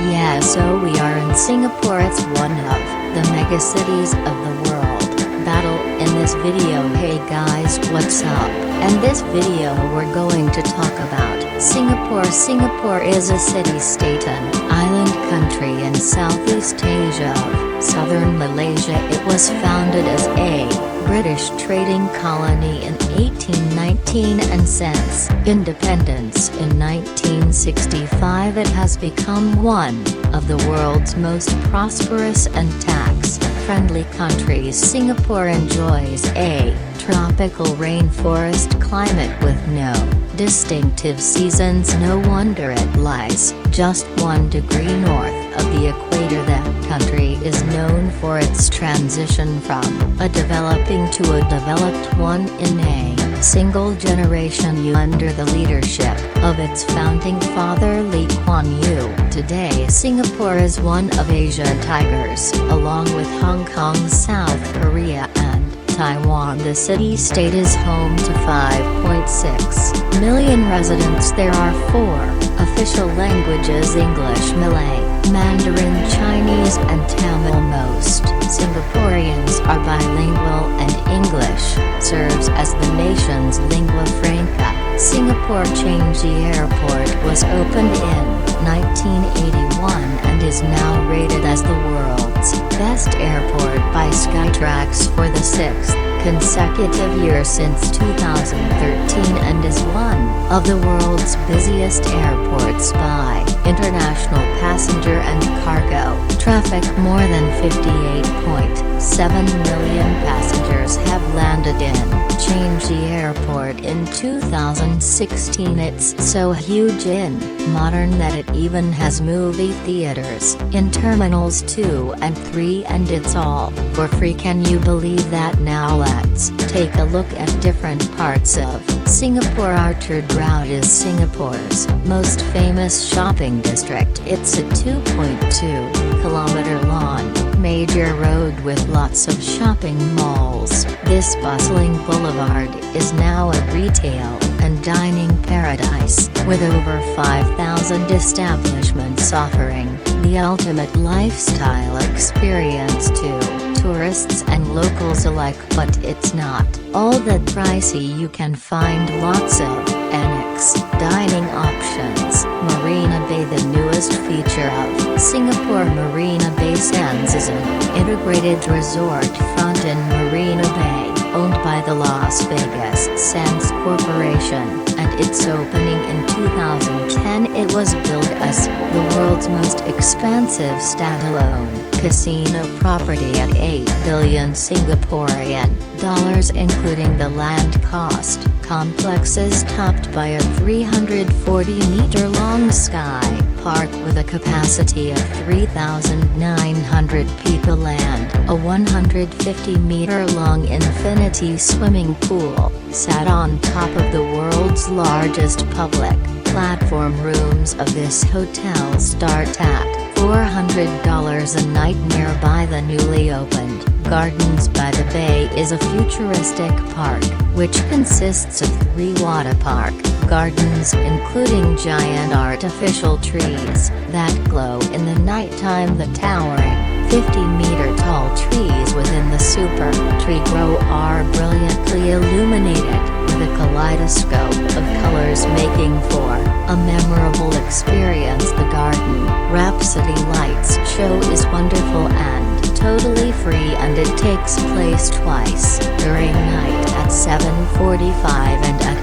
Yeah, so we are in Singapore. It's one of the mega cities of the world. Battle in this video. Hey guys, what's up? And this video we're going to talk about Singapore. Singapore is a city-state and island country in Southeast Asia of southern Malaysia. It was founded as a British trading colony in 1819 and since independence in 1965 it has become one of the world's most prosperous and tax-friendly countries. Singapore enjoys a tropical rainforest climate with no distinctive seasons. No wonder it lies just 1 degree north of the equator. The country is known for its transition from a developing to a developed one in a single generation under the leadership of its founding father Lee Kuan Yew. Today Singapore is one of Asia's tigers, along with Hong Kong, South Korea and Taiwan. The city-state is home to 5.6 million residents. There are 4 official languages: English, Malay, Mandarin, Chinese and Tamil. Most Singaporeans are bilingual and English serves as the nation's lingua franca. Singapore Changi Airport was opened in 1981 and is now rated as the world's best airport by Skytrax for the 6th consecutive year since 2013 and is one of the world's busiest airports by international passenger and cargo traffic. More than 58.7 million passengers have landed in Changi Airport in 2016. It's so huge and modern that it even has movie theaters in Terminals 2 and 3, and it's all for free. Can you believe that? Now let's take a look at different parts of Singapore. Orchard Road is Singapore's most famous shopping district. It's a 2.2-kilometer long major road with lots of shopping malls. This bustling boulevard is now a retail and dining paradise, with over 5,000 establishments offering the ultimate lifestyle experience to tourists and locals alike. But it's not all that pricey. You can find lots of annex dining options. Marina Bay, the newest feature of Singapore. Marina Bay Sands is an integrated resort front in Marina Bay, owned by the Las Vegas Sands Corporation, and its opening in 2010. It was billed as the world's most expensive standalone casino property at 8 billion Singaporean dollars, including the land cost. Complex is topped by a 340-meter-long sky park with a capacity of 3,900 people and a 150-meter-long infinity swimming pool, sat on top of the world's largest public platform. Rooms of this hotel start at $400 a night. Nearby the newly opened Gardens by the Bay is a futuristic park, which consists of 3 water park gardens, including giant artificial trees that glow in the nighttime. The towering 50-meter-tall trees within the super tree grow are brilliantly illuminated with a kaleidoscope of colors, making for a memorable experience. The Garden Rhapsody Lights show is wonderful and totally free, and it takes place twice during night at 7:45 and at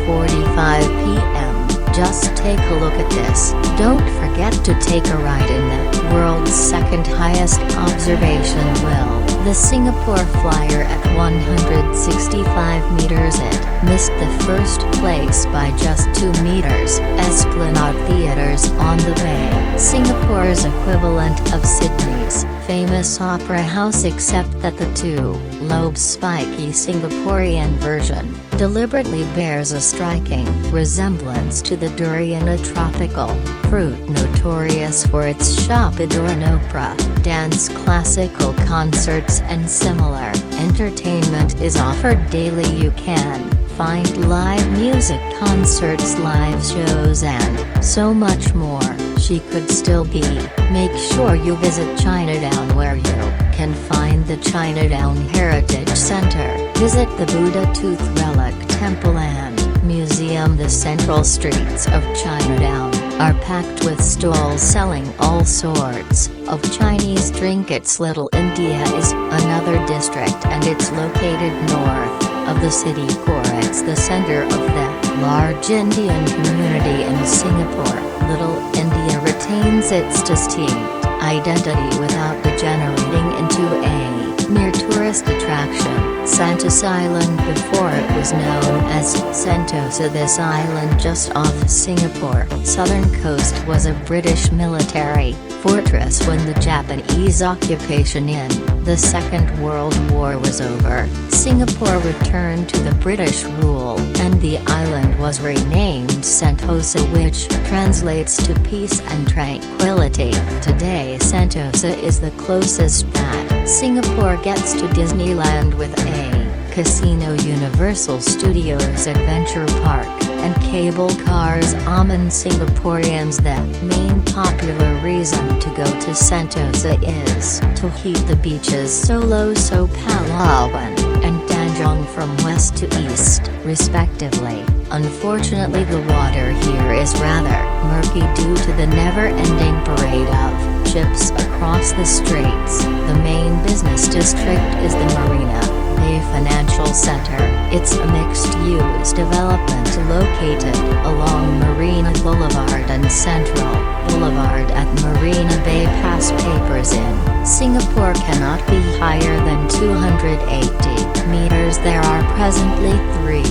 8:45 p.m. Just take a look at this. Don't forget to take a ride in the world's second highest observation wheel, the Singapore Flyer, at 165 meters. It missed the first place by just 2 meters. Esplanade Theatres on the Bay, Singapore's equivalent of Sydney's famous opera house, except that the 2-lobe spiky Singaporean version deliberately bears a striking resemblance to the durian, a tropical fruit notorious for its shoppador and opera, dance, classical concerts and similar entertainment is offered daily. You can find live music, concerts, live shows and so much more. she could still be. Make sure you visit Chinatown, where you can find the Chinatown Heritage Center. Visit the Buddha Tooth Relic Temple and Museum. The central streets of Chinatown are packed with stalls selling all sorts of Chinese trinkets. Little India is another district, and it's located north of the city core. It's the center of the large Indian community in Singapore. Little India retains its distinct identity without degenerating into a mere tourist attraction. Sentosa Island, before it was known as Sentosa, this island just off Singapore southern coast, was a British military fortress when the Japanese occupation in the Second World War was over. Singapore returned to the British rule, and the island was renamed Sentosa, which translates to peace and tranquility. Today Sentosa is the closest that Singapore gets to Disneyland, with a casino, Universal Studios Adventure Park, and cable cars. Among Singaporeans, the main popular reason to go to Sentosa is to heat the beaches Solo, Palawan, and Tanjong from west to east, respectively. Unfortunately, the water here is rather murky due to the never-ending parade of ships across the straits. The main business district is the Marina Bay Financial Center. It's a mixed-use development located along Marina Boulevard and Central Boulevard at Marina Bay. Pass papers in Singapore cannot be higher than 280 meters. There are presently 3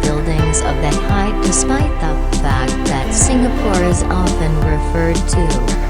buildings of that height, despite the fact that Singapore is often referred to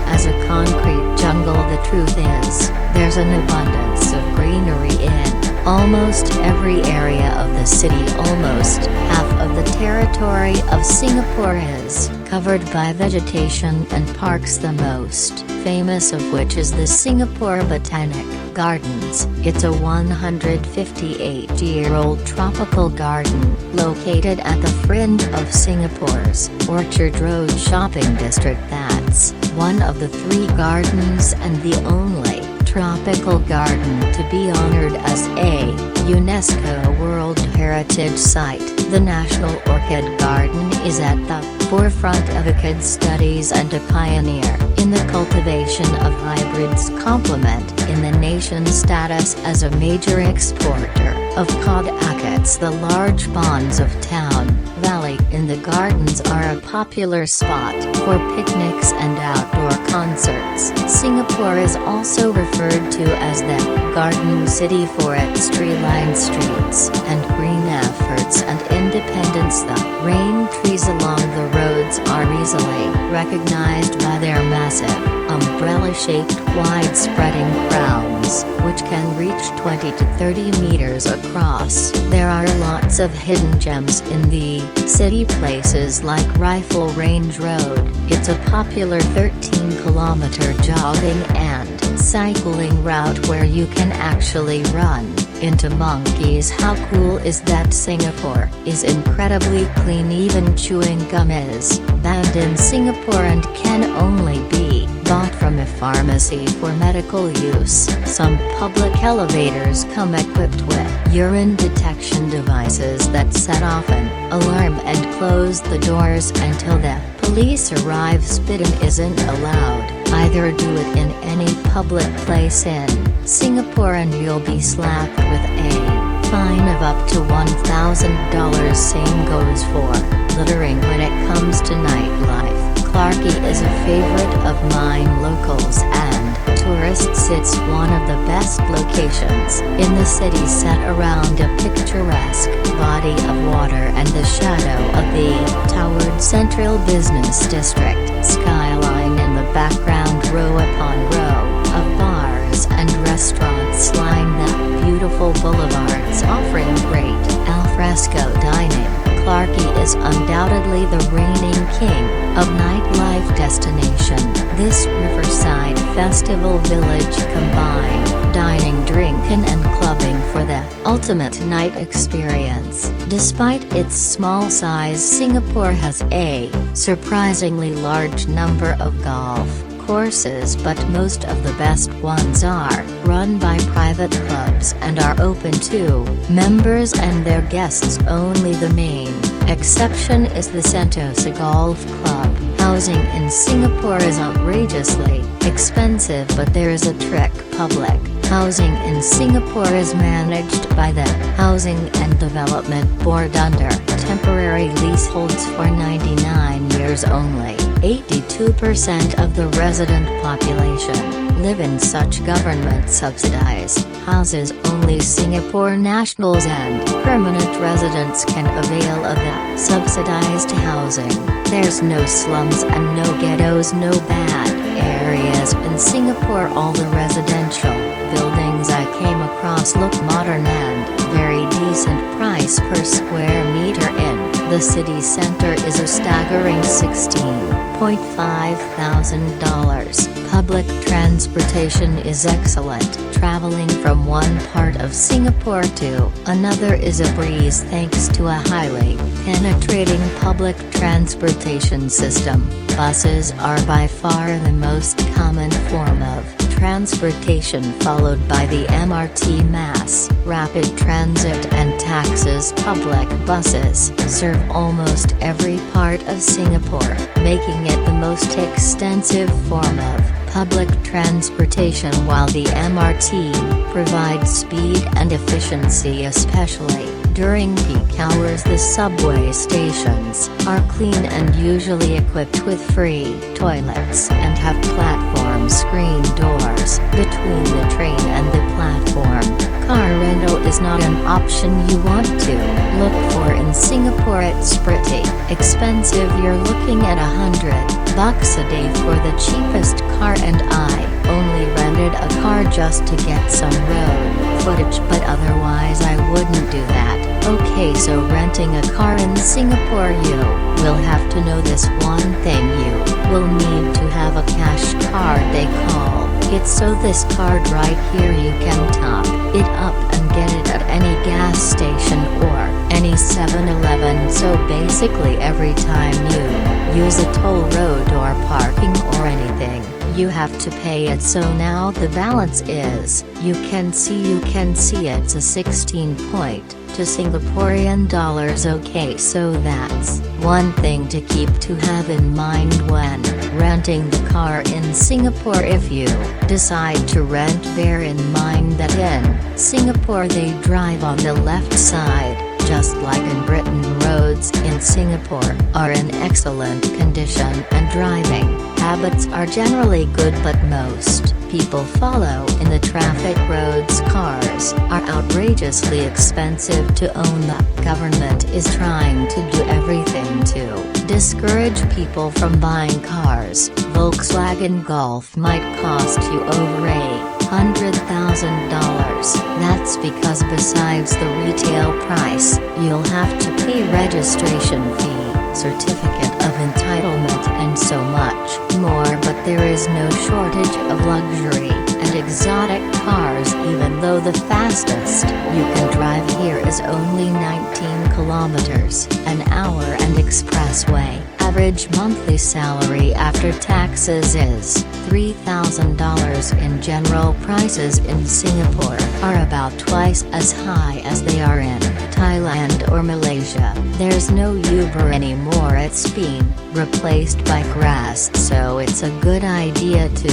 as a concrete jungle. The truth is, there's an abundance of greenery in almost every area of the city. Almost half of the territory of Singapore is covered by vegetation and parks, the most famous of which is the Singapore Botanic Gardens. It's a 158-year-old tropical garden located at the fringe of Singapore's Orchard Road shopping district. That's one of the 3 gardens and the only tropical garden to be honored as a UNESCO World Heritage Site. The National Orchid Garden is at the forefront of orchid studies and a pioneer in the cultivation of hybrids, complement in the nation's status as a major exporter of cod agates. The large ponds of Town Valley in the gardens are a popular spot for picnics and outdoor concerts. Singapore is also referred to as the Garden City for its tree-lined streets and green efforts and independence. The rain trees along the roads are easily recognized by their massive, umbrella-shaped, wide-spreading crowns, which can reach 20 to 30 meters across. There are lots of hidden gems in the city, places like Rifle Range Road. It's a popular 13-kilometer jogging and cycling route where you can actually run into monkeys. How cool is that? Singapore is incredibly clean. Even chewing gum is banned in Singapore and can only be bought from a pharmacy for medical use. Some public elevators come equipped with urine detection devices that set off an alarm and close the doors until the police arrive. Spitting isn't allowed. Either do it in any public place in Singapore and you'll be slapped with a fine of up to $1,000. Same goes for littering when it comes to nightlife. Clarke is a favorite of mine, locals and tourists. It's one of the best locations in the city, set around a picturesque body of water and the shadow of the towered Central Business District. Skyline in the background, row upon row of bars and restaurants line the beautiful boulevards, offering great alfresco dining. Clarke is undoubtedly the reigning king of nightlife destination. This riverside festival village combined dining, drinking and clubbing for the ultimate night experience. Despite its small size, Singapore has a surprisingly large number of golf courses, but most of the best ones are run by private clubs and are open to members and their guests only. The main exception is the Sentosa Golf Club. Housing in Singapore is outrageously expensive, but there is a trick. Public housing in Singapore is managed by the Housing and Development Board under temporary leaseholds for 99 years only. 82% of the resident population live in such government-subsidized houses. Only Singapore nationals and permanent residents can avail of the subsidized housing. There's no slums and no ghettos, no bad areas in Singapore. All the residential buildings I came across look modern and very decent. Price per square meter in the city center is a staggering $16.5 thousand. Public transportation is excellent. Traveling from one part of Singapore to another is a breeze thanks to a highly penetrating public transportation system. Buses are by far the most common form of transportation, followed by the MRT, mass rapid transit and taxis. Public buses serve almost every part of Singapore, making it the most extensive form of public transportation, while the MRT provides speed and efficiency, especially during peak hours. The subway stations are clean and usually equipped with free toilets and have platform screen doors between the train and the platform. Car rental is not an option you want to look for in Singapore. It's pretty expensive. You're looking at $100 a day for the cheapest car, and I only rented a car just to get some road footage, but otherwise I wouldn't do that. Okay, so renting a car in Singapore, you will have to know this one thing: you will need to have a cash card. They call it so. This card right here, you can top it up and get it at any gas station or any 7-Eleven. So basically every time you use a toll road or parking or anything, you have to pay it. So now the balance is, you can see it's a 16.2 Singaporean dollars. Okay, so that's one thing to have in mind when renting the car in Singapore. If you decide to rent, bear in mind that in Singapore they drive on the left side. Just like in Britain, roads in Singapore are in excellent condition and driving habits are generally good, but most people follow in the traffic. Roads, cars are outrageously expensive to own. The government is trying to do everything to discourage people from buying cars. Volkswagen Golf might cost you over $100,000. That's because besides the retail price, you'll have to pay registration fee, certificate of entitlement and so much more. But there is no shortage of luxury and exotic cars, even though the fastest you can drive here is only 19 kilometers an hour and expressway. Average monthly salary after taxes is $3,000. In general, prices in Singapore are about twice as high as they are in Thailand or Malaysia. There's no Uber anymore. It's been replaced by Grass, so it's a good idea to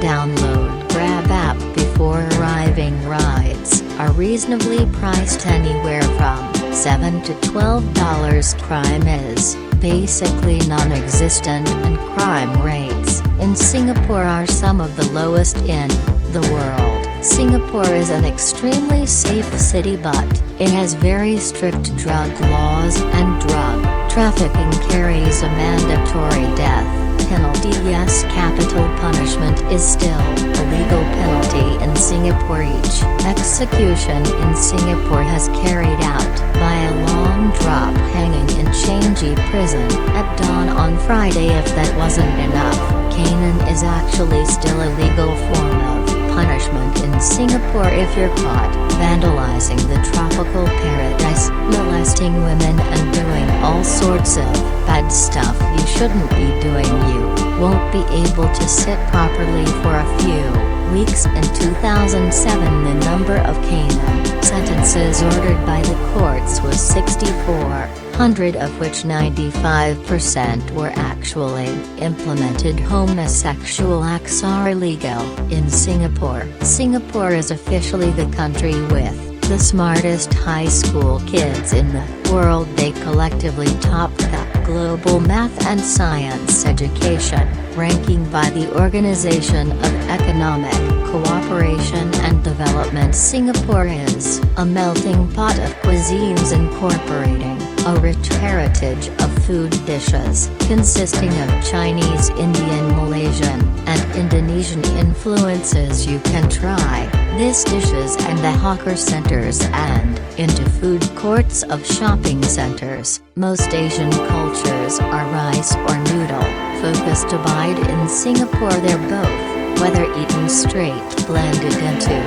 download Grab app before arriving. Rides are reasonably priced, anywhere from $7 to $12. Crime is basically non-existent, and crime rates in Singapore are some of the lowest in the world. Singapore is an extremely safe city, but it has very strict drug laws, and drug trafficking carries a mandatory death penalty. Yes, capital punishment is still a legal penalty in Singapore. Each execution in Singapore has carried out by a long drop hanging in Changi prison at dawn on Friday. If that wasn't enough, caning is actually still a legal form of punishment in in Singapore if you're caught vandalizing the tropical paradise, molesting women and doing all sorts of bad stuff you shouldn't be doing. You won't be able to sit properly for a few weeks. In 2007, the number of canon sentences ordered by the courts was 6,400, of which 95% were actually implemented. Homosexual acts are illegal in Singapore. Singapore is officially the country with the smartest high school kids in the world. They collectively top the global math and science education ranking by the Organization of Economic Cooperation and Development. Singapore is a melting pot of cuisines incorporating a rich heritage of food dishes consisting of Chinese, Indian, Malaysian, and Indonesian influences. You can try these dishes and the hawker centers and into food courts of shopping centers. Most Asian cultures are rice or noodle focused. Abide in Singapore, they're both, whether eaten straight, blended into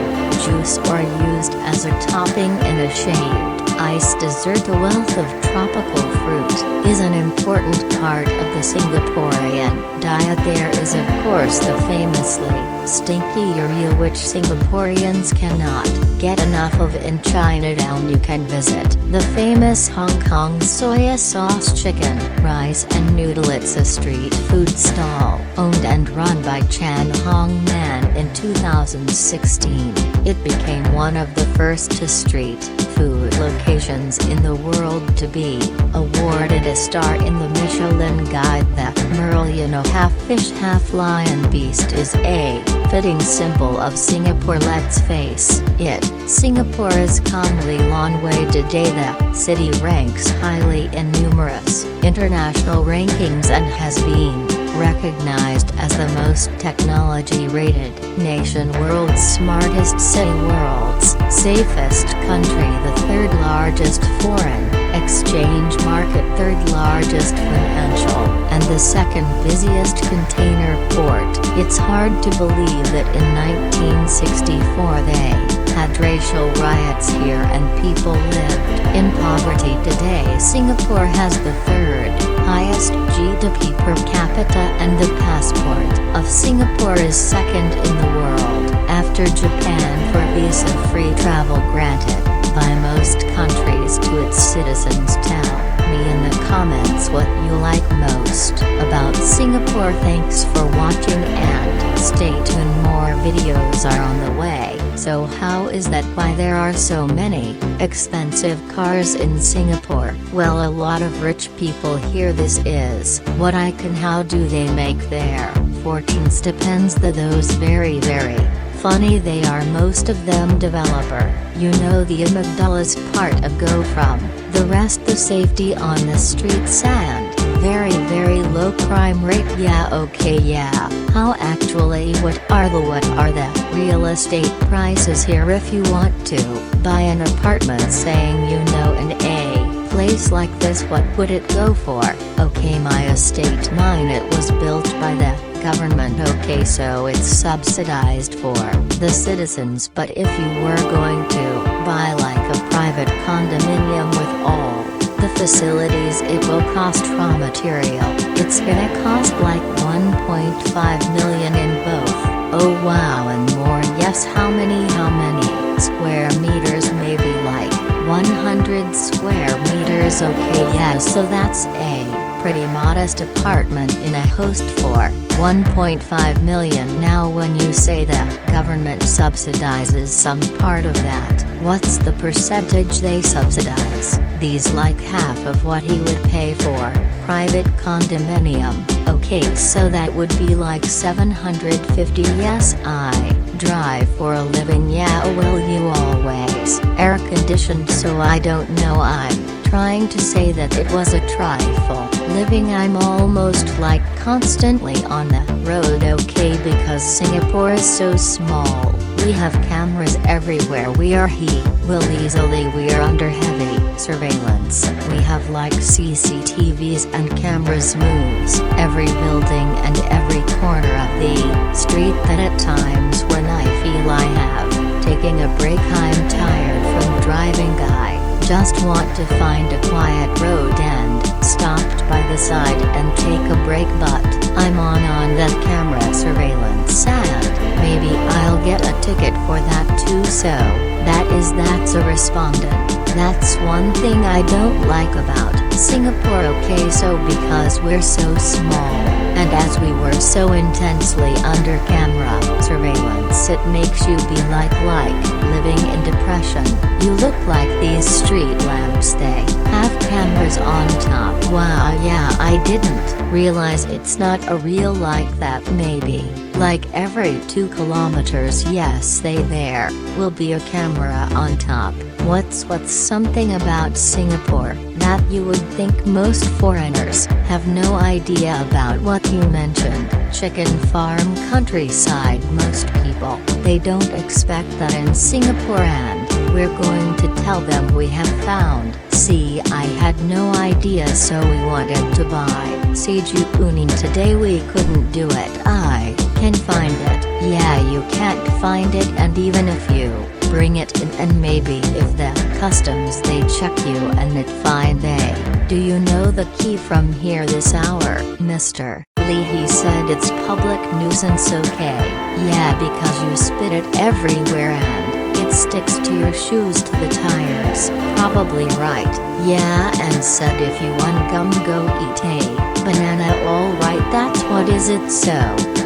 juice, or used as a topping in a shaved ice dessert. A wealth of tropical fruit is an important part of the Singaporean diet. There is of course the famously stinky urea, which Singaporeans cannot get enough of. In Chinatown you can visit the famous Hong Kong soya sauce chicken, rice and noodle. It's a street food stall owned and run by Chan Hong Man. In 2016, it became one of the first street food locations in the world to be awarded a star in the Michelin Guide. The Merlion, half fish half lion beast, is a fitting symbol of Singapore. Let's face it, Singapore is commonly long way today. The city ranks highly in numerous international rankings and has been recognized as the most technology-rated nation, world's smartest city, world's safest country, the third largest foreign exchange market, third largest financial, and the second busiest container port. It's hard to believe that in 1964 they had racial riots here and people lived in poverty. Today Singapore has the third highest GDP per capita, and the passport of Singapore is second in the world after Japan for visa-free travel granted by most countries to its citizens. Tell me in the comments what you like most about Singapore. Thanks for watching and stay tuned, more videos are on the way. So how is that? Why there are so many expensive cars in Singapore? Well, a lot of rich people here. This is what I can. How do they make their fortunes? Depends. Those very funny they are, most of them developer. You know the amygdala's part of go from the rest. The safety on the streets and very low crime rate. Yeah, okay, yeah. How actually what are the real estate prices here? If you want to buy an apartment, saying you know in a place like this, what would it go for? Okay, my estate, mine, it was built by the government. Okay, so it's subsidized for the citizens. But if you were going to buy like a private condominium with all the facilities, it will cost raw material. It's gonna cost like 1.5 million in both. Oh wow, and more. Yes, how many square meters? Maybe like 100 square meters. Okay, yeah, so that's a pretty modest apartment in a host for 1.5 million. Now when you say the government subsidizes some part of that, what's the percentage they subsidize? These like half of what he would pay for private condominium. Okay, so that would be like 750. Yes, I drive for a living. Yeah, well, you always air conditioned, so I don't know. I'm trying to say that it was a trifle living. I'm almost like constantly on the road. Okay, because Singapore is so small, we have cameras everywhere. We are we are under heavy surveillance. We have like CCTVs and cameras moves every building and every corner of the street. That at times when I feel I have taking a break. I'm tired from driving. I just want to find a quiet road and stopped by the side and take a break, but I'm on that camera surveillance and maybe I'll get a ticket for that too. So that's a respondent. That's one thing I don't like about Singapore. Okay, so because we're so small, and as we were so intensely under camera surveillance, it makes you be like living in depression. You look like these street lamps, they have cameras on top. Wow, yeah, I didn't realize it's not a real like that. Maybe like every 2 kilometers, yes, there will be a camera on top. What's something about Singapore that you would think most foreigners have no idea about? What you mentioned, chicken farm countryside. Most people, they don't expect that in Singapore, and we're going to tell them we have found. See, I had no idea, so we wanted to buy Seju Uning today. We couldn't do it. I can find it. Yeah, you can't find it, and even if you bring it in and maybe if the customs they check you and it fine they. Do you know the key from here this hour, Mr. Lee? He said it's public nuisance. Okay, yeah, because you spit it everywhere and it sticks to your shoes, to the tires. Probably right. Yeah, and said if you want gum, go eat a banana. Alright, that's what is it. So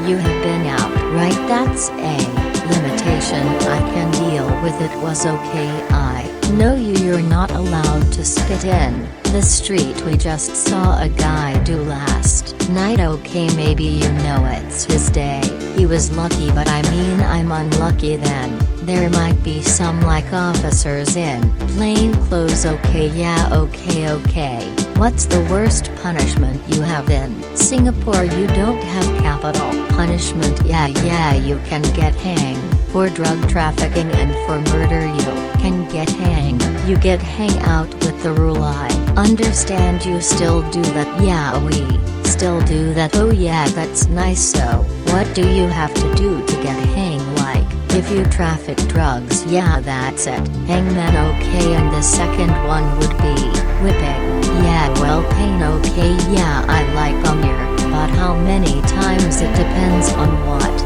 you have been out, right? That's a limitation. I can deal with it. Was okay. I know you're not allowed to spit in the street. We just saw a guy do last night. Okay, maybe you know it's his day. He was lucky, but I mean I'm unlucky then. There might be some like officers in plain clothes. Okay, yeah, okay. What's the worst punishment you have in Singapore? You don't have capital punishment. Yeah, you can get hanged for drug trafficking, and for murder you can get hanged. You get hang out with the rule. I understand you still do that. Yeah, we still do that. Oh yeah, that's nice. So what do you have to do to get hanged? Like if you traffic drugs, yeah, that's it. Hangman. Okay, and the second one would be whipping. Yeah, well, pain. Okay, yeah, I like